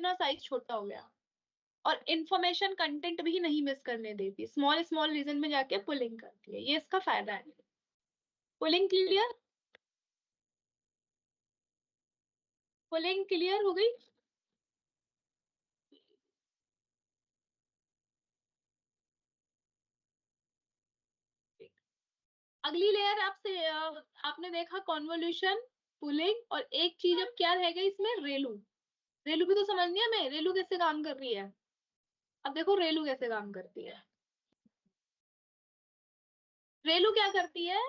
इतना साइज छोटा हो गया, और इंफॉर्मेशन कंटेंट भी नहीं मिस करने देती, स्मॉल स्मॉल रीजन में जाके पुलिंग करती है, ये इसका फायदा है। Pulling clear? पुलिंग क्लियर हो गई? अगली लेयर आपसे आपने देखा कॉन्वोल्यूशन, पुलिंग, और एक चीज अब क्या रह गई इसमें, रेलू। रेलू भी तो समझनी है हमें, रेलू कैसे काम कर रही है। अब देखो रेलू कैसे काम करती है। रेलू क्या करती है,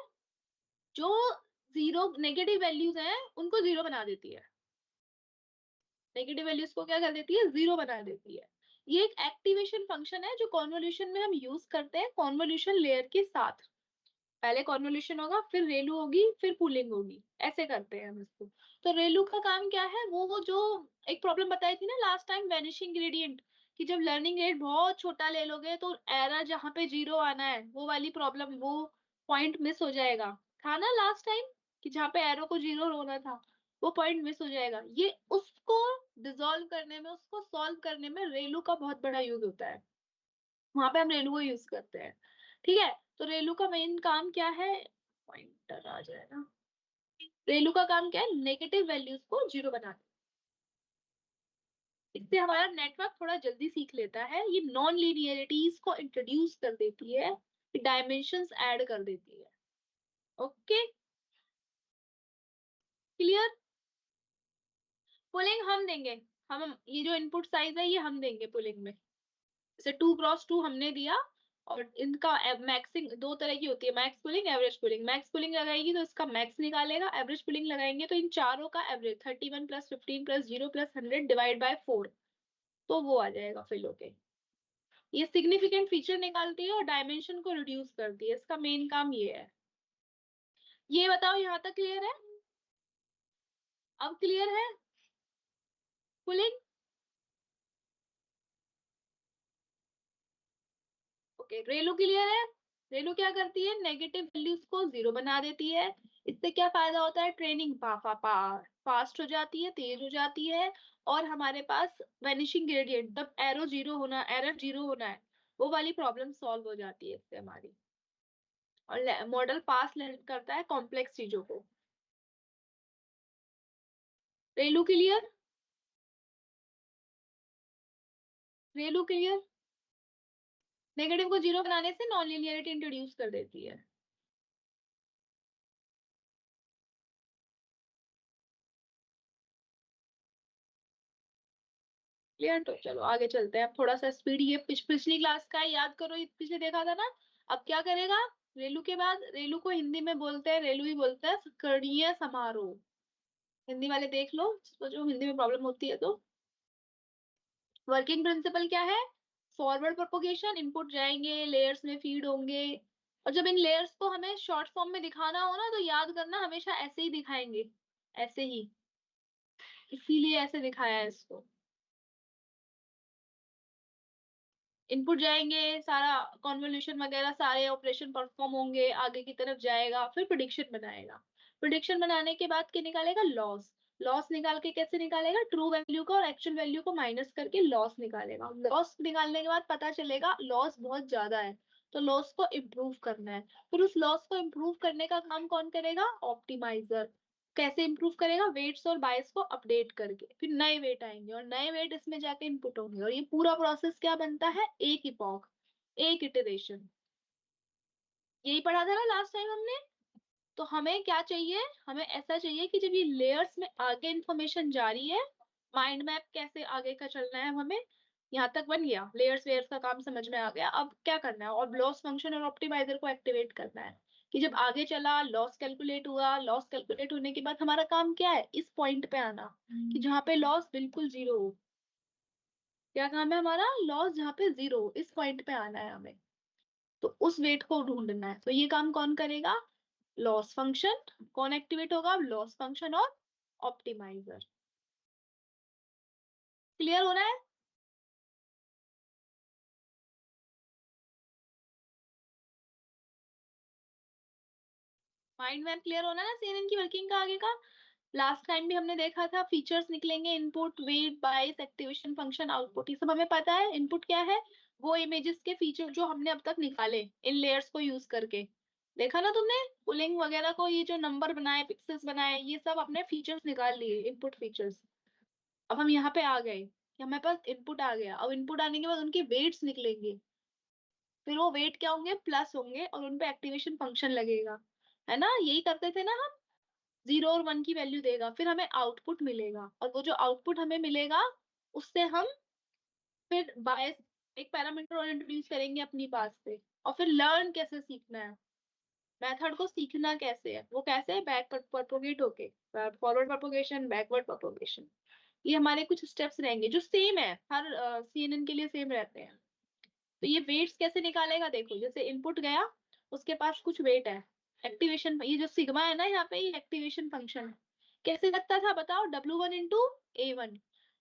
जो जीरो नेगेटिव वैल्यूज हैं उनको जीरो बना देती है, नेगेटिव वैल्यूज को क्या कर देती है, जीरो बना देती है। ये एक एक्टिवेशन फंक्शन है जो कॉन्वोल्यूशन में हम यूज करते हैं कॉन्वोल्यूशन लेयर के साथ। पहले कॉन्वोल्यूशन होगा, फिर रेलू होगी, फिर पुलिंग होगी, ऐसे करते हैं हम इसको। तो रेलू का काम क्या है, वो जो एक प्रॉब्लम बताई थी ना लास्ट टाइम, वैनिशिंग ग्रेडियंट, कि जब लर्निंग रेट बहुत छोटा ले लोगे तो एरर जहां पे जीरो आना है वो वाली प्रॉब्लम, वो पॉइंट मिस हो जाएगा, था ना लास्ट टाइम, कि जहां पे एरो को जीरो होना था वो पॉइंट मिस हो जाएगा। ये उसको डिसॉल्व करने में, उसको सॉल्व करने में रेलू का बहुत बड़ा यूज होता है, वहां पे हम रेलू को यूज करते हैं। ठीक है, तो रेलू का मेन काम क्या है, पॉइंटर आ जाए ना, रेलू का काम क्या है, नेगेटिव वैल्यूज को जीरो बनाना। इससे हमारा नेटवर्क थोड़ा जल्दी सीख लेता है, ये नॉन लीनियरिटीज को इंट्रोड्यूस कर देती है, डायमेंशंस ऐड कर देती है। Okay, clear? पुलिंग हम देंगे, हम ये जो इनपुट साइज है ये हम देंगे पुलिंग में, जैसे 2x2 हमने दिया, और इनका मैक्सिंग दो तरह की होती है, max pulling, average pulling. Max pulling लगाएगी तो इसका मैक्स निकालेगा, एवरेज पुलिंग लगाएंगे तो इन चारों का average, 31 plus 15 plus 0 plus 100 divide by 4, तो वो आ जाएगा फिल होके। ये सिग्निफिकेंट फीचर निकालती है और डायमेंशन को रिड्यूस करती है, इसका मेन काम ये है। ये बताओ यहाँ तक क्लियर है? अब क्लियर है पुलिंग? ओके, रेलू क्लियर है? रेलू क्या करती है, नेगेटिव वैल्यूज को जीरो बना देती है। इससे क्या फायदा होता है, ट्रेनिंग फास्ट हो जाती है, तेज हो जाती है, और हमारे पास वैनिशिंग ग्रेडियंट, जब एरो जीरो होना, एरर जीरो होना है, वो वाली प्रॉब्लम सॉल्व हो जाती है इससे हमारी, और मॉडल पास करता है कॉम्प्लेक्स चीजों को। रेलू क्लियर? रेलू क्लियर? नेगेटिव को जीरो बनाने से नॉन लीनियरिटी इंट्रोड्यूस कर देती है। क्लियर? तो चलो आगे चलते हैं, अब थोड़ा सा स्पीड, ये पिछली क्लास का है, याद करो, ये पिछले देखा था ना। अब क्या करेगा, रेलू के बाद, रेलू को हिंदी में बोलते हैं, रेलू ही बोलते हैं, करणीय समारोह। हिंदी वाले देख लो, तो जो हिंदी में प्रॉब्लम होती है तो। वर्किंग प्रिंसिपल क्या है, फॉरवर्ड प्रोपोगेशन, इनपुट जाएंगे, लेयर्स में फीड होंगे, और जब इन लेयर्स को हमें शॉर्ट फॉर्म में दिखाना हो ना, तो याद करना हमेशा ऐसे ही दिखाएंगे, ऐसे ही, इसीलिए ऐसे दिखाया है इसको। इनपुट जाएंगे, सारा कॉन्वोल्यूशन वगैरह सारे ऑपरेशन परफॉर्म होंगे, आगे की तरफ जाएगा, फिर प्रिडिक्शन बनाएगा। प्रिडिक्शन बनाने के बाद क्या निकालेगा, लॉस। लॉस निकाल के कैसे निकालेगा, ट्रू वैल्यू को और एक्चुअल वैल्यू को माइनस करके लॉस निकालेगा। लॉस निकालने के बाद पता चलेगा लॉस बहुत ज्यादा है, तो लॉस को इम्प्रूव करना है। फिर उस लॉस को इम्प्रूव करने का काम कौन करेगा, ऑप्टिमाइजर। कैसे इंप्रूव करेगा, वेट्स और बायस को अपडेट करके, फिर नए वेट आएंगे और नए वेट इसमें जाके इनपुट होंगे, और ये पूरा प्रोसेस क्या बनता है, एक इपॉक, एक इटरेशन। यही पढ़ा था ना लास्ट टाइम हमने। तो हमें क्या चाहिए, हमें ऐसा चाहिए कि जब ये लेयर्स में आगे इंफॉर्मेशन जा रही है, माइंड मैप कैसे आगे का चलना है हमें, यहाँ तक बन गया, लेयर्स वेयर्स का काम समझ में आ गया। अब क्या करना है, और लॉस फंक्शन और ऑप्टिमाइजर को एक्टिवेट करना है, कि जब आगे चला लॉस कैलकुलेट हुआ, लॉस कैलकुलेट होने के बाद हमारा काम क्या है, इस पॉइंट पे आना, कि जहाँ पे लॉस बिल्कुल जीरो हो। क्या काम है हमारा, लॉस जहाँ पे जीरो हो, इस पॉइंट पे आना है हमें, तो उस वेट को ढूंढना है। तो ये काम कौन करेगा, लॉस फंक्शन। कौन एक्टिवेट होगा, लॉस फंक्शन और ऑप्टिमाइजर। क्लियर हो रहा है? माइंड मैप क्लियर होना है ना, CNN की वर्किंग का आगे का। लास्ट टाइम भी हमने देखा था फीचर्स निकलेंगे, इनपुट, वेट, बायस, एक्टिवेशन फंक्शन, आउटपुट, ये सब हमें पता है। इनपुट क्या है? वो इमेजेस के फीचर जो हमने अब तक निकाले इन लेयर्स को यूज करके। देखा ना तुमने, पुलिंग वगैरह को, ये जो नंबर बनाए, पिक्सेल्स बनाए, ये सब अपने फीचर्स निकाल लिए, इनपुट फीचर्स। अब हम यहाँ पे आ गए कि हमारे पास इनपुट आ गया। अब इनपुट आने के बाद उनके वेट्स निकलेंगे, फिर वो वेट क्या होंगे? प्लस होंगे, और उनपे एक्टिवेशन फंक्शन लगेगा, है ना? यही करते थे ना हम। 0 और 1 की वैल्यू देगा, फिर हमें आउटपुट मिलेगा, और वो जो आउटपुट हमें मिलेगा उससे हम फिर बायस, एक पैरामीटर और इंट्रोड्यूस करेंगे अपनी पास से। और फिर लर्न कैसे सीखना है, मेथड को सीखना कैसे है, वो कैसे? बैक प्रोपोगेट होके, फॉरवर्ड प्रोपोगेशन, बैकवर्ड प्रोपोगेशन, ये हमारे कुछ स्टेप्स रहेंगे जो सेम है, हर सीएनएन के लिए सेम रहते हैं। तो ये वेट्स कैसे निकालेगा? देखो, जैसे इनपुट गया, उसके पास कुछ वेट है, एक्टिवेशन, ये जो सिग्मा है ना यहाँ पे, ये एक्टिवेशन फंक्शन है। कैसे लगता था बताओ? W1 × A1,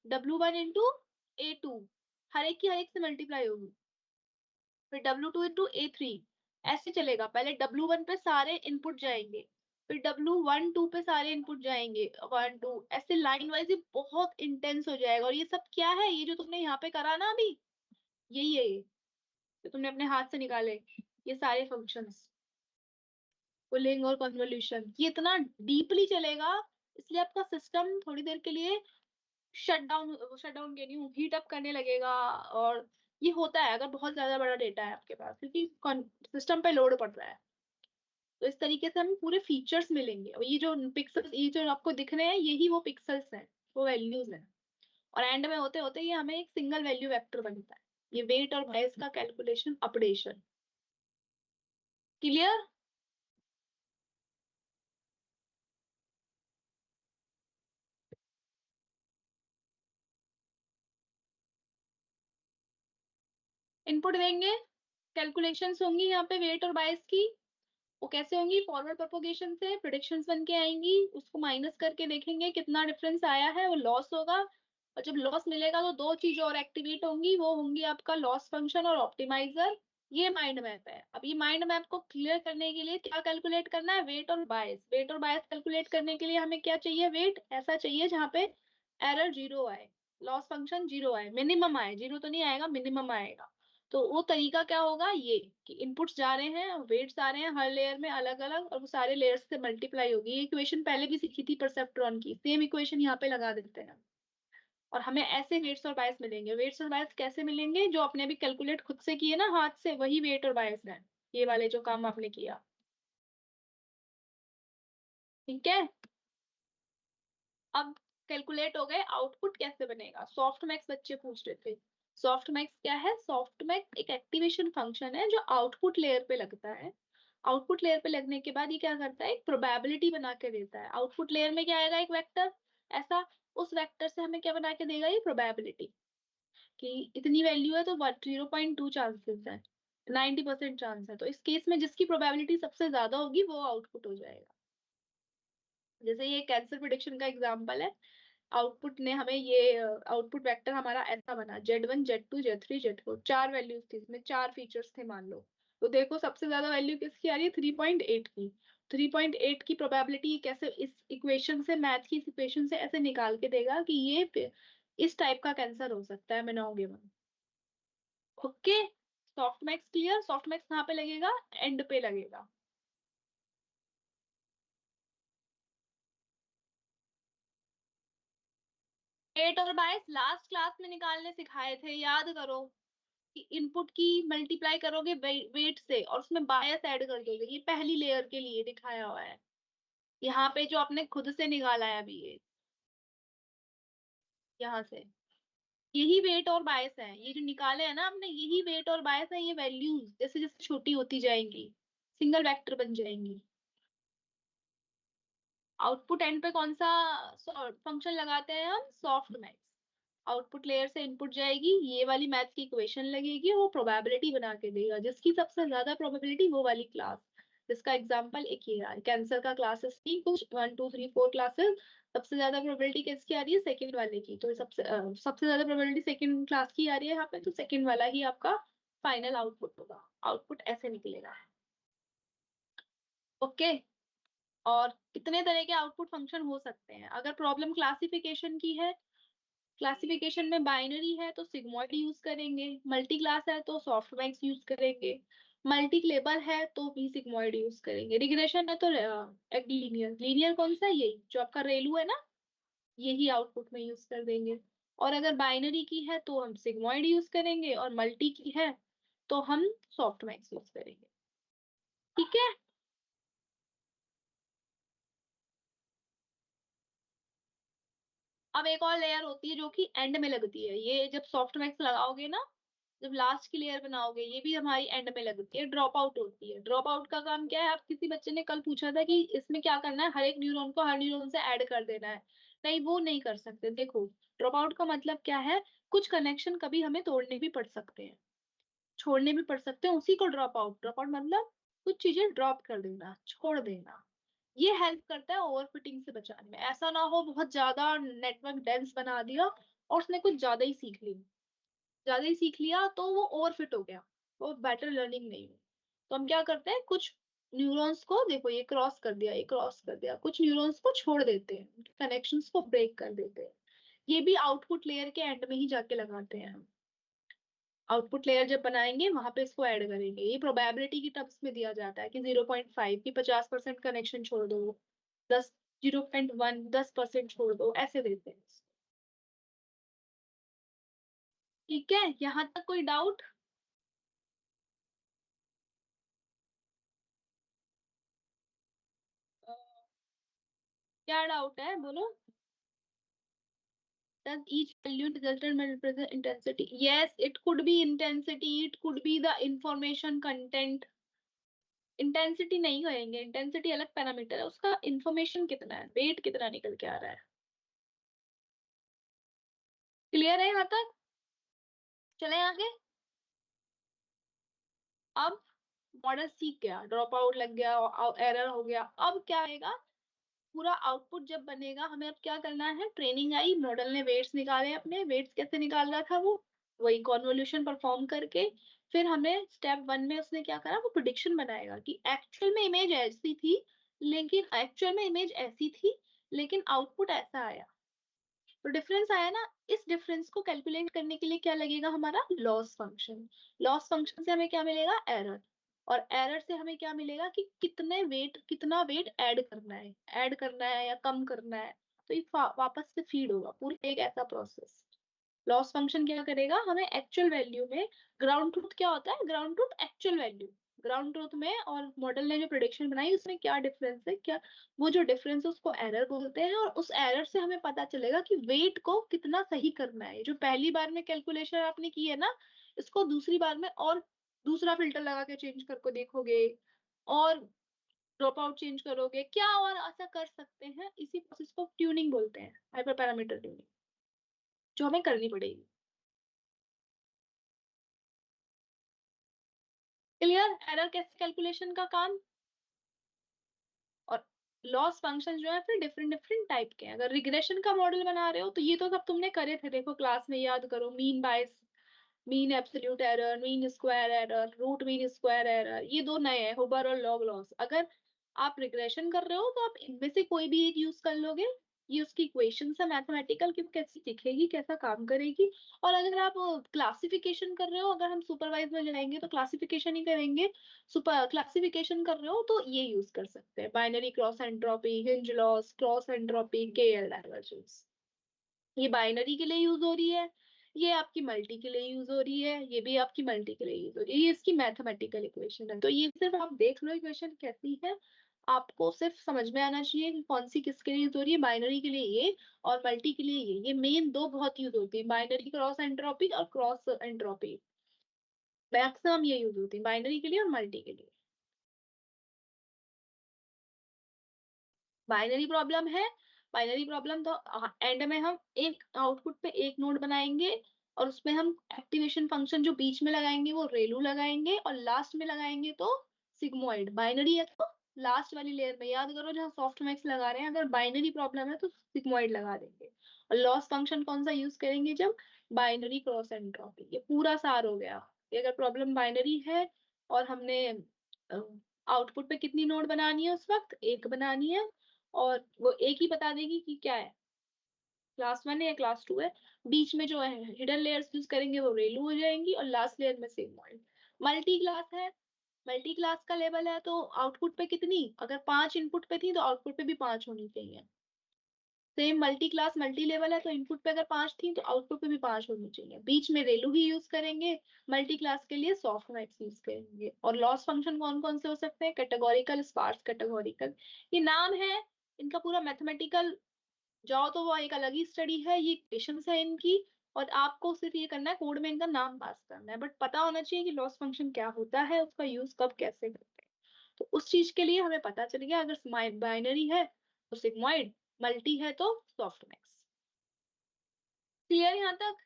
W1 × A2, हर एक की हर एक से मल्टीप्लाई होगी, फिर W2 × A3, ऐसे चलेगा। पहले W1 पे सारे इनपुट जाएंगे, फिर W1 2 पे सारे इनपुट जाएंगे, 1 2, ऐसे लाइन वाइज। ये बहुत इंटेंस हो जाएगा। और ये सब क्या है? ये जो तुमने यहाँ पे करा ना अभी, यही है ये जो तुमने अपने हाथ से निकाले, ये सारे फंक्शंस, पुलिंग और कन्वोल्यूशन, ये इतना डीपली चलेगा। इसलिए आपका सिस्टम थोड़ी देर के लिए शट डाउन के नहीं, हीट अप करने लगेगा। और ये होता है अगर बहुत ज्यादा बड़ा डेटा है आपके पास, क्योंकि सिस्टम पे लोड पड़ रहा है। तो इस तरीके से हमें पूरे फीचर्स मिलेंगे। और ये जो पिक्सल्स, ये जो आपको दिख रहे हैं, यही वो पिक्सल्स हैं, वो वैल्यूज हैं। और एंड में होते होते ये हमें एक सिंगल वैल्यू वेक्टर बनता है, ये वेट और बायस का कैलकुलेशन, अपडेशन। क्लियर? इनपुट देंगे, कैलकुलेशंस होंगी यहाँ पे वेट और बायस की। वो कैसे होंगी? फॉरवर्ड प्रोपोगेशन से प्रिडिक्शंस बन के आएंगी, उसको माइनस करके देखेंगे कितना डिफरेंस आया है, वो लॉस होगा। और जब लॉस मिलेगा तो दो चीजें और एक्टिवेट होंगी, वो होंगी आपका लॉस फंक्शन और ऑप्टिमाइजर। ये माइंड मैप है। अब ये माइंड मैप को क्लियर करने के लिए क्या कैलकुलेट करना है? वेट और बायस। वेट और बायस कैलकुलेट करने के लिए हमें क्या चाहिए? वेट ऐसा चाहिए जहाँ पे एरर 0 आए, लॉस फंक्शन 0 आए, मिनिमम आए, 0 तो नहीं आएगा, मिनिमम आएगा। तो वो तरीका क्या होगा? ये कि इनपुट्स जा रहे हैं, वेट्स आ रहे हैं हर लेयर में अलग अलग, और वो सारे लेयर्स से मल्टीप्लाई होगी। ये इक्वेशन पहले भी सीखी थी परसेप्ट्रॉन की, सेम इक्वेशन यहाँ पे लगा देते हैं। और हमें ऐसे वेट्स और बायस मिलेंगे। वेट्स और बायस कैसे मिलेंगे? जो आपने भी कैलकुलेट खुद से किए ना हाथ से, वही वेट और बायस है, ये वाले जो काम आपने किया। ठीक है। अब कैलकुलेट हो गए, आउटपुट कैसे बनेगा? सॉफ्ट मैक्स बच्चे पूछ रहे थे। सॉफ्ट मैक्स क्या है? सॉफ्ट मैक्स एक एक्टिवेशन फंक्शन है जो आउटपुट लेयर पे लगता है। आउटपुट लेयर पे लगने के बाद ये क्या करता है? एक प्रोबेबिलिटी बना के देता है। आउटपुट लेयर में क्या आएगा? एक वेक्टर, ऐसा। उस वेक्टर से हमें क्या बना के देगा? ये प्रोबेबिलिटी, कि इतनी वैल्यू है तो 0.2 चांसेस है, 90% चांस है। तो इस केस में जिसकी प्रोबेबिलिटी सबसे ज्यादा होगी वो आउटपुट हो जाएगा। जैसे ये कैंसर प्रिडिक्शन का एग्जांपल है। आउटपुट ने हमें ये आउटपुट वेक्टर हमारा ऐसा बना, Z1 Z2 Z3 Z4, 4 values थी, इसमें 4 फीचर्स थे मान लो। तो देखो सबसे ज्यादा वैल्यू किसकी आ रही है? 3.8 की। 3.8 की प्रोबेबिलिटी कैसे इस इक्वेशन से, मैथ की इस इक्वेशन से ऐसे निकाल के देगा कि ये इस टाइप का कैंसर हो सकता है meningioma. Okay. Softmax clear? Softmax कहाँ पे लगेगा? एंड पे लगेगा। वेट और बायस लास्ट क्लास में निकालने सिखाए थे, याद करो। कि इनपुट की मल्टीप्लाई करोगे वेट से, और उसमें बायस ऐड कर दोगे। ये पहली लेयर के लिए दिखाया हुआ है, यहाँ पे जो आपने खुद से निकाला है अभी, ये यहाँ से, यही वेट और बायस है। ये जो निकाले हैं ना आपने, यही वेट और बायस है। ये वैल्यूज जैसे जैसे छोटी होती जाएंगी, सिंगल वेक्टर बन जाएंगी। आउटपुट एंड पे कौन सा फंक्शन लगाते हैं हम? Soft max. आउटपुट लेयर से इनपुट जाएगी, ये वाली मैथ की इक्वेशन लगेगी, वो प्रोबेबिलिटी बना के देगा, जिसकी सबसे ज्यादा प्रोबेबिलिटी वो वाली क्लास। जिसका एग्जांपल एक ये रहा है, कैंसर का क्लासेस थी कुछ 1 2 3 4 क्लासेस। सबसे ज्यादा प्रोबेबिलिटी किसकी आ रही है? सेकंड वाले की। तो सबसे ज्यादा प्रोबेबिलिटी सेकंड क्लास की आ रही है यहाँ पे, तो सेकंड वाला ही आपका फाइनल आउटपुट होगा। आउटपुट ऐसे निकलेगा। ओके। और कितने तरह के आउटपुट फंक्शन हो सकते हैं। अगर प्रॉब्लम क्लासिफिकेशन की है, क्लासिफिकेशन में बाइनरी है तो सिग्मॉइड यूज करेंगे, मल्टी क्लास है तो सॉफ्टमैक्स यूज करेंगे, मल्टी क्लेबर है तो भी सिग्मॉइड यूज करेंगे, रिग्रेशन है तो लीनियर। लीनियर कौन सा है? यही जो आपका रेलू है ना, यही आउटपुट में यूज कर देंगे। और अगर बाइनरी की है तो हम सिग्मॉइड यूज करेंगे, और मल्टी की है तो हम सॉफ्टमैक्स यूज करेंगे। ठीक है। अब एक और लेयर होती है जो कि एंड में लगती है, ये जब सॉफ्टमैक्स लगाओगे ना, जब लास्ट की लेयर बनाओगे, ये भी हमारी एंड में लगती है, ड्रॉप आउट होती है। ड्रॉप आउट का काम क्या है? आप किसी बच्चे ने कल पूछा था कि इसमें क्या करना है, हर एक न्यूरॉन को हर न्यूरॉन से ऐड कर देना है। नहीं, वो नहीं कर सकते। देखो, ड्रॉप आउट का मतलब क्या है, कुछ कनेक्शन कभी हमें तोड़ने भी पड़ सकते हैं, छोड़ने भी पड़ सकते हैं, उसी को ड्रॉप आउट। ड्रॉप आउट मतलब कुछ चीजें ड्रॉप कर देना, छोड़ देना। ये हेल्प करता है ओवरफिटिंग से बचाने में। ऐसा ना हो बहुत ज्यादा नेटवर्क डेंस बना दिया और उसने कुछ ज्यादा ही सीख ली, ज्यादा ही सीख लिया तो वो ओवरफिट हो गया, वो बेटर लर्निंग नहीं हुई। तो हम क्या करते हैं, कुछ न्यूरॉन्स को, देखो ये क्रॉस कर दिया, ये क्रॉस कर दिया, कुछ न्यूरॉन्स को छोड़ देते हैं, कनेक्शंस को ब्रेक कर देते हैं। ये भी आउटपुट लेयर के एंड में ही जाके लगाते हैं हम। आउटपुट लेयर जब बनाएंगे वहां पे इसको ऐड करेंगे। ये प्रोबेबिलिटी की टर्म्स में दिया जाता है कि 0.5 की 50% कनेक्शन छोड़ दो, 10 0.1 10% छोड़ दो, ऐसे देते हैं। ठीक है, यहाँ तक कोई डाउट? क्या डाउट है, बोलो। Does each value resultant represent intensity? Yes, it could be intensity, it could be the information content. Intensity नहीं कहेंगे, इंटेंसिटी अलग पैरामीटर है, उसका इंफॉर्मेशन कितना है, वेट कितना निकल के आ रहा है। क्लियर है यहाँ तक? चले आगे। अब मॉडल सीख गया, ड्रॉप आउट लग गया, एरर हो गया, अब क्या आएगा, पूरा आउटपुट जब बनेगा हमें अब क्या करना है, ट्रेनिंग आई, मॉडल ने वेट्स निकाले, अपने वेट्स कैसे निकाल रहा था वो, वही कॉन्वोल्यूशन परफॉर्म करके। फिर हमें स्टेप वन में उसने क्या करा, वो प्रिडिक्शन बनाएगा कि एक्चुअल में इमेज ऐसी थी, लेकिन एक्चुअल में इमेज ऐसी थी लेकिन आउटपुट ऐसा आया। तो डिफरेंस आया ना, इस डिफरेंस को कैलकुलेट करने के लिए क्या लगेगा, हमारा लॉस फंक्शन। लॉस फंक्शन से हमें क्या मिलेगा, एरर। और एरर से हमें क्या मिलेगा कि कितना वेट ऐड करना है, ऐड करना है या कम करना है। तो ये वापस से फीड होगा, पूरा एक ऐसा प्रोसेस। लॉस फंक्शन क्या करेगा, हमें एक्चुअल वैल्यू में, ग्राउंड ट्रूथ क्या होता है, ground truth actual value, ground truth में और मॉडल ने जो प्रिडिक्शन बनाई उसमें क्या डिफरेंस है, क्या वो जो डिफरेंस है उसको एरर बोलते हैं। और उस एरर से हमें पता चलेगा कि वेट को कितना सही करना है। जो पहली बार में कैलकुलेशन आपने की है ना, इसको दूसरी बार में और दूसरा फिल्टर लगा के चेंज करके देखोगे, और ड्रॉप आउट चेंज करोगे क्या, और ऐसा कर सकते हैं। इसी प्रोसेस को ट्यूनिंग बोलते हैं, हाइपर पैरामीटर ट्यूनिंग, जो हमें करनी पड़ेगी। क्लियर, एरर कैसे कैलकुलेशन का काम। और लॉस फंक्शन जो है फिर डिफरेंट डिफरेंट टाइप के हैं। अगर रिग्रेशन का मॉडल बना रहे हो तो ये तो सब तुमने करे थे, देखो क्लास में, याद करो, mean bias, mean absolute error, mean square error, root mean square error, ये दो नए हैं, हुबर और लॉग लॉस। अगर आप रिग्रेशन कर रहे हो तो आप इनमें से कोई भी एक यूज कर लोगे, ये उसकी इक्वेशन है मैथमेटिकल कि वो कैसी दिखेगी, कैसा काम करेगी। और अगर आप क्लासिफिकेशन कर रहे हो, अगर हम सुपरवाइज में जाएंगे तो क्लासिफिकेशन ही करेंगे। सुपर क्लासिफिकेशन कर रहे हो तो ये यूज कर सकते हैं, binary cross entropy, hinge loss, cross entropy, के एल डाइवर्जेंस। ये बाइनरी के लिए यूज हो रही है, ये आपकी मल्टी के लिए यूज हो रही है, ये भी आपकी मल्टी के लिए यूज हो रही है। ये इसकी मैथमेटिकल इक्वेशन है। तो ये सिर्फ आप देख लो इक्वेशन कैसी है, आपको सिर्फ समझ में आना चाहिए कि कौन सी किसके लिए यूज हो रही है। बाइनरी के लिए ये, और मल्टी के लिए ये मेन दो बहुत यूज होती है, बाइनरी क्रॉस एंट्रोपी और क्रॉस एंट्रोपी। मैक्सिमम ये यूज होती है बाइनरी के लिए और मल्टी के लिए। बाइनरी प्रॉब्लम है, बाइनरी प्रॉब्लम तो एंड में हम एक आउटपुट पे एक नोड बनाएंगे, और उसमें हम एक्टिवेशन फंक्शन जो बीच में लगाएंगे वो रेलू लगाएंगे, और लास्ट में लगाएंगे तो सिग्मोइड। बाइनरी है तो लास्ट वाली लेयर में याद करो जहाँ सॉफ्ट मैक्स लगा रहे हैं, अगर बाइनरी प्रॉब्लम है तो सिग्मोइड लगा देंगे। और लॉस फंक्शन कौन सा यूज करेंगे, जब बाइनरी क्रॉस एंट्रोपी। ये पूरा सार हो गया कि अगर प्रॉब्लम बाइनरी है और हमने आउटपुट पे कितनी नोड बनानी है उस वक्त, एक बनानी है, और वो एक ही बता देगी कि क्या है, क्लास 1 है या क्लास 2 है। बीच में जो है हिडन लेयर्स यूज करेंगे वो रेलू हो जाएंगी, और लास्ट लेयर में सिग्मॉइड। मल्टी क्लास है, मल्टी क्लास का लेवल है, तो आउटपुट पे कितनी, अगर 5 इनपुट पे थी तो आउटपुट पे भी 5 होनी चाहिए। Same multi class multi level है, तो इनपुट पे अगर 5 थी तो आउटपुट पे भी 5 होनी चाहिए। बीच में रेलू ही यूज करेंगे, मल्टी क्लास के लिए सॉफ्ट मैक्स यूज करेंगे। और लॉस फंक्शन कौन कौन से हो सकते हैं, कैटेगोरिकल, स्पार्स कैटेगोरिकल, ये नाम है, इनका पूरा मैथमेटिकल जाओ तो वो एक अलग ही स्टडी है, ये इक्वेशंस है इनकी। और आपको सिर्फ ये करना है, कोड में इनका नाम पास करना है, बट पता होना चाहिए कि लॉस फंक्शन क्या होता है, उसका यूज कब कैसे करते हैं। तो उस चीज के लिए हमें पता चल गया, अगर बाइनरी है तो सिग्मॉइड, मल्टी है तो सॉफ्टमैक्स। क्लियर यहाँ तक?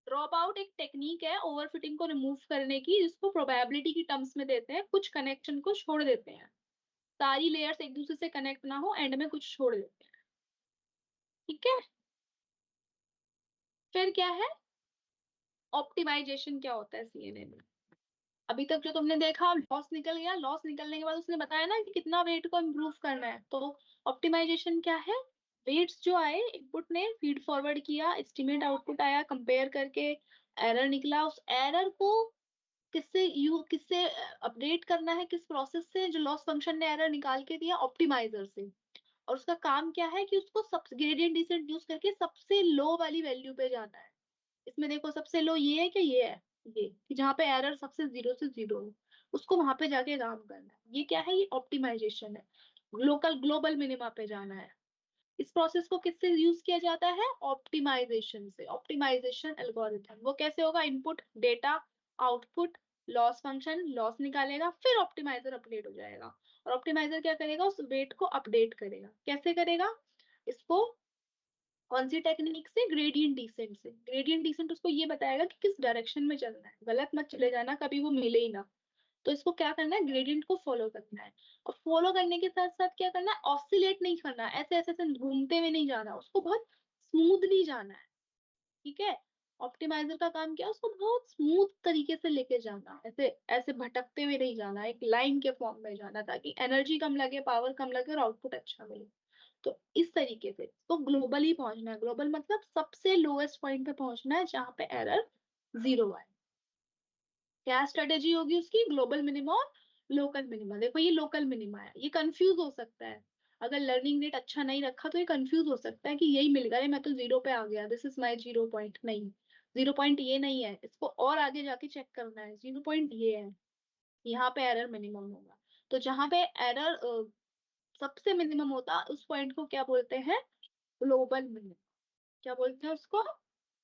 ड्रॉप आउट एक टेक्निक है ओवरफिटिंग को रिमूव करने की, जिसको प्रोबेबिलिटी की टर्म्स में देते हैं, कुछ कनेक्शन को छोड़ देते हैं, सारी लेयर्स एक दूसरे से कनेक्ट ना हो, एंड में कुछ छोड़ देते हैं। ठीक है, फिर क्या है, ऑप्टिमाइजेशन क्या होता है सीएनए में। अभी तक जो तुमने देखा, लॉस निकल गया, लॉस निकलने के बाद उसने बताया ना कि कितना वेट को इम्प्रूव करना है, तो ऑप्टिमाइजेशन क्या है, वेट्स जो आए, इनपुट ने फीड फॉरवर्ड किया, एस्टिमेट आउटपुट आया, कंपेयर करके एरर निकला, उस एरर को किससे अपडेट करना है, किस प्रोसेस से, जो लॉस फंक्शन ने एरर निकाल के दिया, ऑप्टिमाइजर से। और उसका काम क्या है कि उसको सब ग्रेडियंट डिसेंट यूज करके सबसे लो वाली वैल्यू पे जाना है। इसमें देखो सबसे लो ये है कि ये है, ये कि जहाँ पे एरर सबसे जीरो से जीरो हो, उसको वहां पे जाके काम करना है, ये क्या है, ये ऑप्टिमाइजेशन है। लोकल ग्लोबल मिनिमा पे जाना है। इस प्रोसेस को किससे यूज किया जाता है, ऑप्टिमाइजेशन से, ऑप्टिमाइजेशन एल्गोरिथम। वो कैसे होगा, input data, output, loss function, loss निकालेगा, फिर ऑप्टिमाइजर अपडेट हो जाएगा। और ऑप्टिमाइजर क्या करेगा, उस वेट को अपडेट करेगा। कैसे करेगा इसको, कौन सी टेक्निक से, ग्रेडियंट डिसेंट से। ग्रेडियंट डिसेंट उसको ये बताएगा कि किस डायरेक्शन में चलना है, गलत मत चले जाना, कभी वो मिले ही ना। तो इसको क्या करना है, ग्रेडियंट को फॉलो करना है। और फॉलो करने के साथ साथ क्या करना है, ऑसिलेट नहीं करना है, ऐसे ऐसे ऐसे घूमते हुए नहीं जाना, उसको बहुत स्मूथली जाना है। ठीक है, ऑप्टिमाइजर का काम क्या है, उसको बहुत स्मूथ तरीके से लेके जाना, ऐसे ऐसे भटकते हुए नहीं जाना, एक लाइन के फॉर्म में जाना, ताकि एनर्जी कम लगे, पावर कम लगे, और आउटपुट अच्छा मिले। तो इस तरीके से तो ग्लोबली पहुंचना है, ग्लोबल मतलब सबसे लोएस्ट पॉइंट पे पहुंचना है जहां पे एरर जीरो आए। क्या स्ट्रेटेजी होगी उसकी, ग्लोबल मिनिमा और लोकल मिनिमा। देखो ये लोकल मिनिमा है, ये कंफ्यूज हो सकता है, अगर लर्निंग रेट अच्छा नहीं रखा तो ये कंफ्यूज हो सकता है कि यही मिल गया, मैं तो जीरो पे आ गया, दिस इज माई 0 पॉइंट। नहीं, 0 पॉइंट ये नहीं है, इसको और आगे जाके चेक करना है, 0 पॉइंट ये है, यहाँ पे एरर मिनिमम होगा। तो जहां पे एरर सबसे मिनिमम होता है, उस पॉइंट को क्या बोलते हैं, ग्लोबल मिनिमम। क्या बोलते हैं उसको,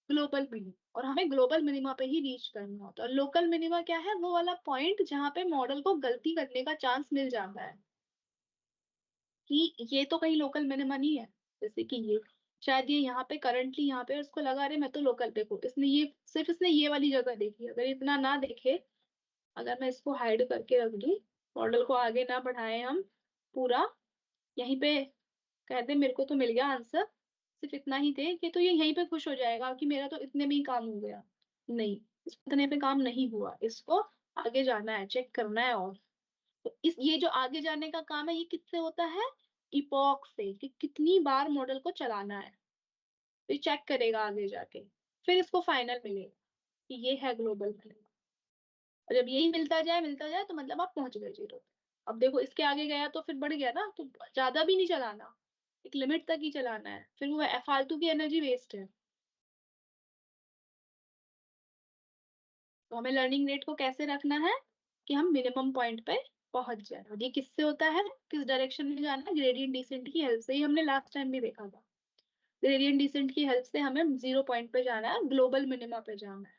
ग्लोबल मिनिमम। और हमें ग्लोबल मिनिमा पे ही रीच करना होता है। और लोकल मिनिमा क्या है, वो वाला पॉइंट जहाँ पे मॉडल को गलती करने का चांस मिल जाता है, कि ये तो कहीं लोकल मिनिमा नहीं है। जैसे कि ये शायद ये यहाँ पे करंटली यहाँ पे, उसको लगा रहे मैं तो लोकल पे हूँ, इसने ये सिर्फ इसने ये वाली जगह देखी, अगर इतना ना देखे, अगर मैं इसको हाइड करके रख दूं, मॉडल को आगे ना बढ़ाए हम, पूरा यहीं पे कह दे मेरे को तो मिल गया आंसर, सिर्फ इतना ही दे कि, तो ये यहीं पे खुश हो जाएगा कि मेरा तो इतने में ही काम हो गया। नहीं, इस इतने पे काम नहीं हुआ, इसको आगे जाना है, चेक करना है। और तो इस ये जो आगे जाने का काम है, ये किससे होता है, इपॉक से, कि कितनी बार मॉडल को चलाना है, तो ये चेक करेगा आगे जाके, फिर इसको फाइनल मिलेगा कि ये है ग्लोबल मिनिमम। और जब यही मिलता जाए तो मतलब आप पहुंच गए जीरो पे। अब देखो इसके आगे गया तो फिर बढ़ गया ना, तो ज्यादा भी नहीं चलाना, एक लिमिट तक ही चलाना है, फिर वो फालतू की एनर्जी वेस्ट है। तो हमें लर्निंग रेट को कैसे रखना है, कि हम मिनिमम पॉइंट पे पहुंच जाए। और ये किससे होता है, किस डायरेक्शन में जाना है, ग्रेडियंट डिसेंट की हेल्प से ही, हमने लास्ट टाइम भी देखा था। ग्रेडियंट डिसेंट की हेल्प से हमें 0 पॉइंट पे जाना है, ग्लोबल मिनिमा पे जाना है।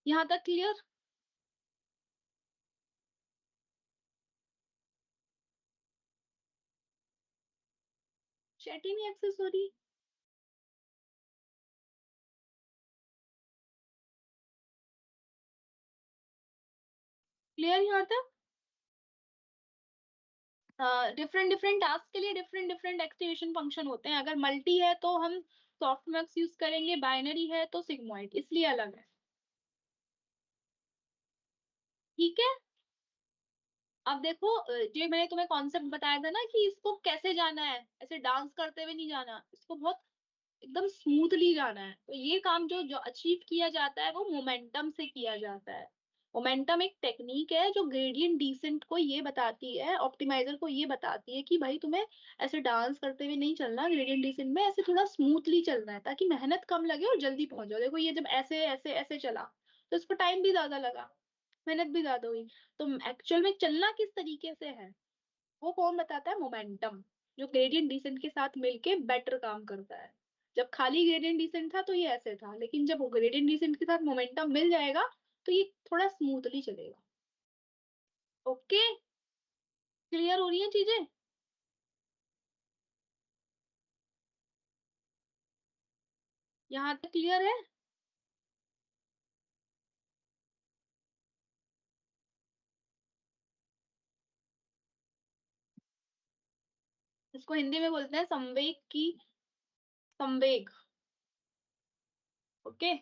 यहाँ तक क्लियर? चैट ही नहीं एक्सेस हो रही। क्लियर यहाँ तक? डिफरेंट डिफरेंट टास्क के लिए डिफरेंट डिफरेंट एक्टिवेशन फंक्शन होते हैं। अगर मल्टी है तो हम सॉफ्टमैक्स यूज करेंगे, बाइनरी है तो सिग्मॉइड, इसलिए अलग है। ठीक है। अब देखो जो मैंने तुम्हें कॉन्सेप्ट बताया था ना कि इसको कैसे जाना है, ऐसे डांस करते हुए नहीं जाना, इसको बहुत एकदम स्मूथली जाना है। तो ये काम जो जो अचीव किया जाता है वो मोमेंटम से किया जाता है। मोमेंटम एक टेक्निक है जो ग्रेडियंट डिसेंट को ये बताती है, ऑप्टिमाइजर को ये बताती है कि भाई तुम्हें ऐसे डांस करते हुए नहीं चलना, ग्रेडियंट डिसेंट में ऐसे थोड़ा स्मूथली चलना है ताकि मेहनत कम लगे और जल्दी पहुंच जाओ। देखो ये जब ऐसे ऐसे ऐसे चला तो इसको टाइम भी ज्यादा लगा, मेहनत भी ज्यादा हुई। तो एक्चुअल में चलना किस तरीके से है वो कौन बताता है? मोमेंटम, जो ग्रेडियंट डिसेंट के साथ मिलके बेटर काम करता है। जब खाली ग्रेडियंट डिसेंट था तो ये ऐसे था, लेकिन जब वो ग्रेडियंट डिसेंट के साथ मोमेंटम मिल जाएगा तो ये थोड़ा स्मूथली चलेगा। ओके, क्लियर हो रही है चीजें? यहाँ तक क्लियर है? इसको हिंदी में बोलते हैं संवेग की, संवेग। ओके।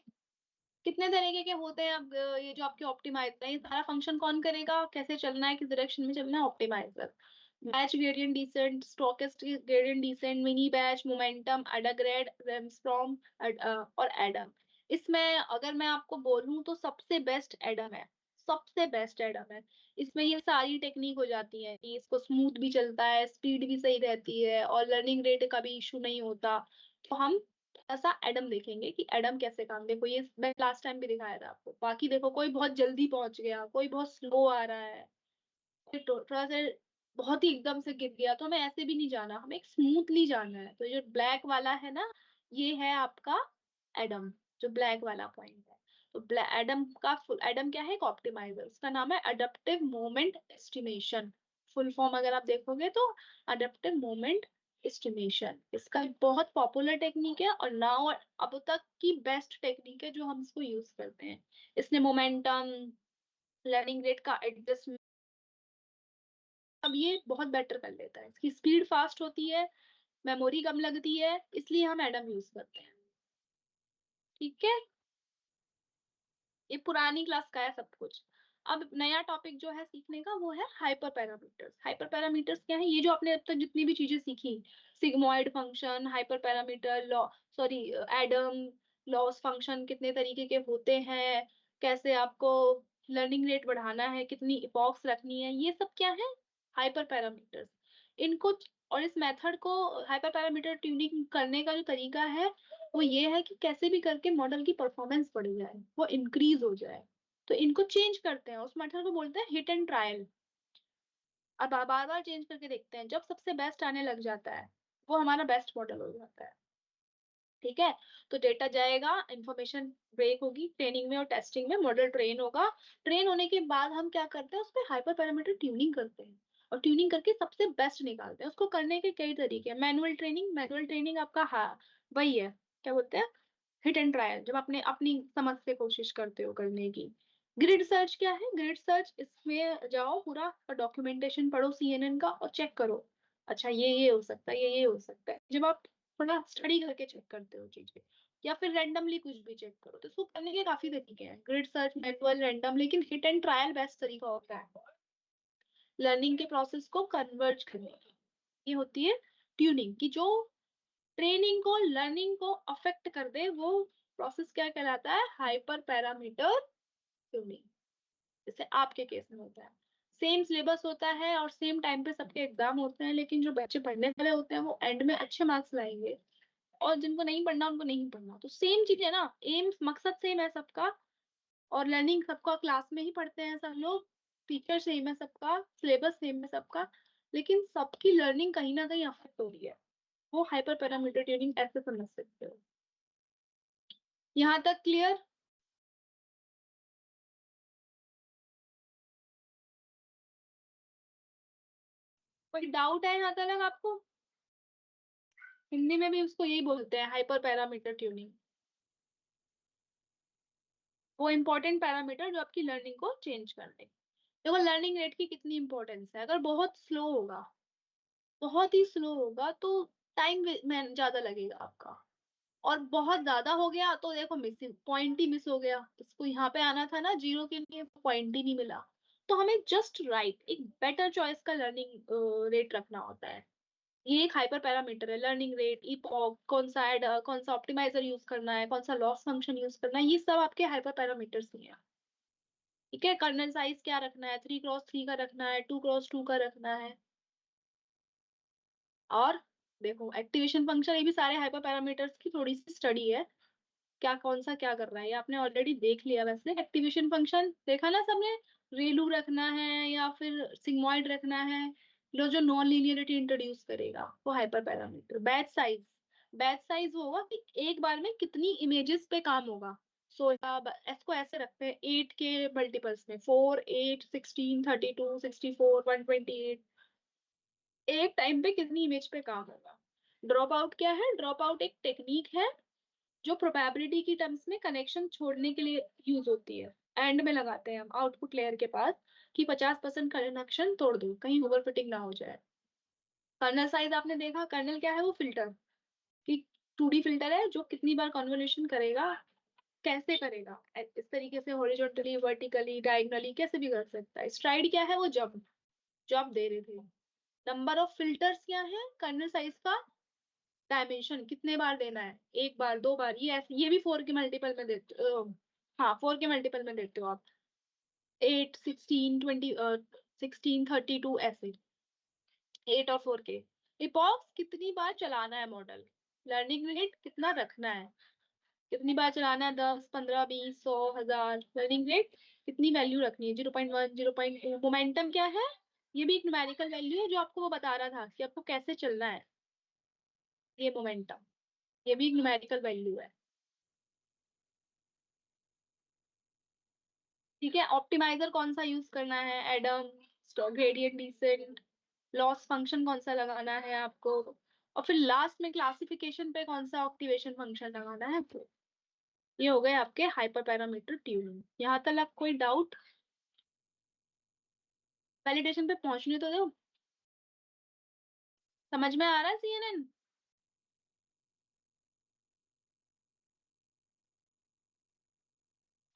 कितने तरीके के होते हैं अब ये जो आपके ऑप्टिमाइजर है, ये सारा फंक्शन कौन करेगा, कैसे चलना है, किस डायरेक्शन में चलना है? Optimizer. Batch gradient descent, stochastic gradient descent, mini batch, momentum, Adagrad, RMSprop और एडम। इसमें अगर मैं आपको बोलूं तो सबसे बेस्ट एडम है, सबसे बेस्ट एडम है। इसमें ये सारी टेक्निक हो जाती है कि इसको स्मूथ भी चलता है, स्पीड भी सही रहती है और लर्निंग रेट का भी इशू नहीं होता। तो हम ऐसा एडम देखेंगे कि एडम कैसे काम, देखो ये मैं लास्ट टाइम भी दिखाया था आपको। बाकी देखो कोई बहुत जल्दी पहुंच गया, कोई बहुत स्लो आ रहा है, कोई थोड़ा सा बहुत ही एकदम से गिर गया, तो हमें ऐसे भी नहीं जाना, हमें एक स्मूथली जाना है। तो जो ब्लैक वाला है ना, ये है आपका एडम, जो ब्लैक वाला पॉइंट है। तो एडम का फुल एडम क्या है? एक ऑप्टिमाइजर, उसका नाम है adaptive moment estimation. Full form अगर आप देखोगे तो अडेप्टिव मोमेंट एस्टिमेशन, इसका एक बहुत पॉपुलर टेक्निक है और नाउ अब तक की बेस्ट टेक्निक है जो हम इसको यूज करते हैं। इसने मोमेंटम, लर्निंग रेट का एडजस्ट, अब ये बहुत बेटर कर लेता है, इसकी स्पीड फास्ट होती है, मेमोरी कम लगती है, इसलिए हम एडम यूज करते हैं। ठीक है, ये पुरानी क्लास का है सब कुछ। अब नया टॉपिक जो है सीखने का वो है हाइपर पैरामीटर्स। हाइपर पैरामीटर्स क्या है? ये जो आपने अब तक जितनी भी चीजें सीखी, sigmoid function, hyper parameter, law, sorry, Adam, loss function कितने तरीके के होते हैं, कैसे आपको लर्निंग रेट बढ़ाना है, कितनी इपॉक्स रखनी है, ये सब क्या है? Hyper parameters. इनको और इस मेथड को, हाइपर पैरामीटर ट्यूनिंग करने का जो तरीका है वो ये है कि कैसे भी करके मॉडल की परफॉर्मेंस बढ़ जाए, वो इंक्रीज हो जाए। तो इनको चेंज करते हैं, उस मेथड को बोलते हैं हिट एंड ट्रायल। अब बार बार चेंज करके देखते हैं, जब सबसे बेस्ट आने लग जाता है वो हमारा बेस्ट मॉडल हो जाता है। ठीक है। तो डेटा जाएगा, इंफॉर्मेशन ब्रेक होगी, ट्रेनिंग में और टेस्टिंग में मॉडल ट्रेन होगा। ट्रेन होने के बाद हम क्या करते हैं, उस पर हाइपर पैरामीटर ट्यूनिंग करते हैं और ट्यूनिंग करके सबसे बेस्ट निकालते हैं। उसको करने के कई तरीके हैं। मैनुअल ट्रेनिंग, मैनुअल ट्रेनिंग आपका, हाँ वही है, क्या बोलते हैं, हिट एंड ट्रायल, जब अपने अपनी समझ से कोशिश करते हो करने की। ग्रिड सर्च क्या है? ग्रिड सर्च, इसमें जाओ पूरा डॉक्यूमेंटेशन पढ़ो सीएनएन का और चेक करो, अच्छा ये हो सकता है, ये हो सकता है। जब आप थोड़ा स्टडी करके चेक करते हो चीजें, या फिर रैंडमली कुछ भी चेक करो, तो इसको करने के काफी तरीके हैं, ग्रिड सर्च, मैनुअल, रैंडम, लेकिन हिट एंड ट्रायल बेस्ट तरीका होता है लर्निंग के प्रोसेस को कन्वर्ज करने की। ये होती है ट्यूनिंग की, जो ट्रेनिंग को, लर्निंग को अफेक्ट कर दे, वो प्रोसेस क्या कहलाता है? Hyper parameter tuning. जैसे आपके केस में होता है, सेम सिलेबस होता है और सेम टाइम पे सबके एग्जाम होते हैं, लेकिन जो बच्चे पढ़ने वाले होते हैं वो एंड में अच्छे मार्क्स लाएंगे और जिनको नहीं पढ़ना उनको नहीं पढ़ना। तो सेम चीज है ना, एम मकसद सेम है सबका, और लर्निंग सबका क्लास में ही पढ़ते हैं सब लोग, टीचर सेम है सबका, सिलेबस सेम है सबका, लेकिन सबकी लर्निंग कहीं ना कहीं अफेक्ट हो रही है। वो हाइपर पैरामीटर ट्यूनिंग ऐसे समझ सकते हो। यहाँ तक क्लियर? कोई डाउट है यहाँ तक आपको? हिंदी में भी उसको यही बोलते हैं, हाइपर पैरामीटर ट्यूनिंग। वो इंपॉर्टेंट पैरामीटर जो आपकी लर्निंग को चेंज कर दे। देखो लर्निंग रेट की कितनी इंपॉर्टेंस है, अगर बहुत स्लो होगा, बहुत ही स्लो होगा तो टाइम में ज्यादा लगेगा आपका, और बहुत ज्यादा हो गया तो देखो मिसिंग पॉइंट ही मिस हो गया, इसको यहाँ पे आना था ना जीरो के लिए, पॉइंट ही नहीं मिला। तो हमें जस्ट राइट एक बेटर चॉइस का लर्निंग रेट रखना होता है। ये एक हाइपर पैरामीटर है, लर्निंग रेट, इपॉक, कौन सा ऑप्टिमाइजर यूज करना है, कौन सा लॉस फंक्शन यूज करना है, ये सब आपके हाइपर पैरामीटर्स ही हैं। ठीक है, कर्नल साइज क्या रखना है, 3x3 का रखना है, 2x2 का रखना है। और देखो एक्टिवेशन फंक्शन, ये भी सारे हाइपर पैरामीटर्स की थोड़ी सी स्टडी है, क्या कौन सा क्या कर रहा है, ये आपने ऑलरेडी देख लिया। वैसे एक्टिवेशन फंक्शन देखा ना सबने, रेलू रखना है या फिर सिग्मॉइड रखना है, जो नॉन लीनियरिटी इंट्रोड्यूस करेगा वो हाइपर पैरामीटर। बैच साइज वो होगा कि एक बार में कितनी इमेजेस पे काम होगा। सो इसको ऐसे रखते हैं 8 के मल्टीपल्स में, 4, 8, 16, 32, 64, 128, एक टाइम पे कितनी इमेज पे काम होगा। ड्रॉप आउट क्या है, ड्रॉप आउट एक टेक्निक है जो प्रोबेबिलिटी की टर्म्स में कनेक्शन छोड़ने के लिए यूज होती है। एंड में लगाते हैं हम आउटपुट लेयर के पास कि 50% कनेक्शन तोड़ दो, कहीं ओवरफिटिंग ना हो जाए। कर्नल साइज आपने देखा, कर्नल क्या है, वो फिल्टर कि 2D फिल्टर है जो कितनी बार कन्वोल्यूशन करेगा, कैसे करेगा, इस तरीके से हॉरिजॉन्टली, वर्टिकली, डायगनली, कैसे भी कर सकता है। स्ट्राइड क्या है, वो जंप जो आप दे रहे थे। नंबर ऑफ फिल्टर्स क्या है, कर्नल साइज का डायमेंशन कितने बार देना है, एक बार, दो बार, ये ऐसे, ये भी 4 के मल्टीपल में देते हाँ 4 के मल्टीपल में देते हो आप, 8, 16, 20, 16, 32 ऐसे, 8 और 4 के। इपॉक्स कितनी बार चलाना है मॉडल, लर्निंग रेट कितना रखना है, कितनी बार चलाना है, 10, 15, 20, 100, 1000, लर्निंग रेट कितनी वैल्यू रखनी है, 0.1, 0.2। मोमेंटम क्या है, ये भी एक न्यूमेरिकल वैल्यू है जो आपको वो बता रहा था कि आपको कैसे चलना है, ये मोमेंटम, ये भी एक न्यूमेरिकल वैल्यू है। ठीक है, ऑप्टिमाइजर कौन सा यूज करना है, Adam, gradient descent, loss function कौन सा लगाना है आपको, और फिर लास्ट में क्लासिफिकेशन पे कौन सा ऑप्टिवेशन फंक्शन लगाना है आपको। ये हो गए आपके हाइपर पैरामीटर ट्यूनिंग। यहाँ तक कोई डाउट, वैलिडेशन पे पहुंचने तो दो, समझ में आ रहा है CNN।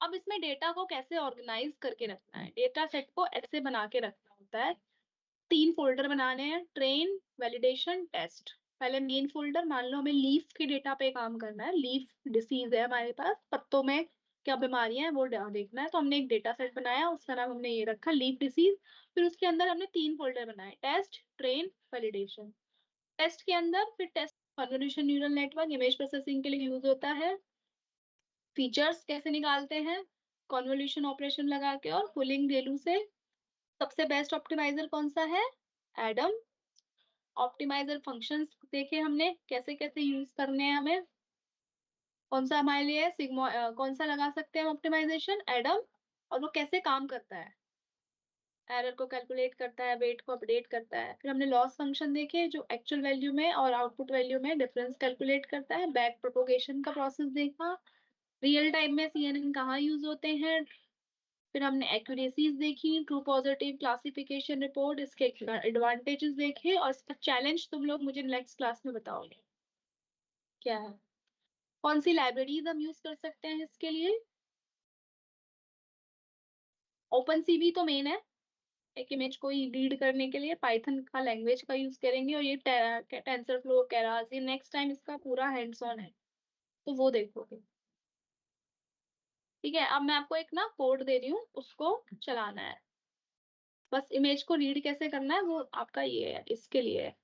अब इसमें डेटा को कैसे ऑर्गेनाइज करके रखना है, डेटा सेट को ऐसे बना के रखना होता है। 3 फोल्डर बनाने हैं, ट्रेन, वैलिडेशन, टेस्ट। पहले मेन फोल्डर, मान लो हमें लीफ के डेटा पे काम करना है, लीफ डिसीज है हमारे पास, पत्तों में क्या बीमारियां हैं वो देखना है, तो हमने एक डेटा सेट बनाया, उसका नाम हमने ये रखा लीफ डिसीज। फिर उसके अंदर हमने 3 फोल्डर बनाए, टेस्ट, ट्रेन, वैलिडेशन। टेस्ट के अंदर फिर test convolution neural network image processing के लिए यूज होता है। फीचर्स कैसे निकालते हैं, कन्वोल्यूशन ऑपरेशन लगा के और पुलिंग रेलू से। सबसे बेस्ट ऑप्टिमाइजर कौन सा है, एडम। ऑप्टिमाइजर फंक्शंस देखे हमने कैसे कैसे यूज करने हैं हमें, कौन सा हमारे लिए सिग्मा, कौन सा लगा सकते हैं ऑप्टिमाइजेशन, एडम। और वो कैसे काम करता है, एरर को कैलकुलेट करता है, वेट को अपडेट करता है। फिर हमने लॉस फंक्शन देखे जो एक्चुअल वैल्यू में और आउटपुट वैल्यू में डिफरेंस कैलकुलेट करता है। बैक प्रोपोगेशन का प्रोसेस देखा, रियल टाइम में CNN कहाँ यूज होते हैं। फिर हमने एक्यूरेसीज देखी, ट्रू पॉजिटिव क्लासिफिकेशन रिपोर्ट, इसके एडवांटेजेस देखे, और इसका चैलेंज तुम लोग मुझे नेक्स्ट क्लास में बताओगे क्या है। कौन सी लाइब्रेरीज हम यूज कर सकते हैं इसके लिए, ओपन सीवी तो मेन है, एक इमेज को रीड करने के लिए पाइथन का लैंग्वेज का यूज करेंगे, और ये टेंसर फ्लो, केरास, ये नेक्स्ट टाइम इसका पूरा हैंड्स ऑन है तो वो देखोगे। ठीक है, अब मैं आपको एक ना कोड दे रही हूँ, उसको चलाना है, बस इमेज को रीड कैसे करना है वो आपका ये है, इसके लिए है।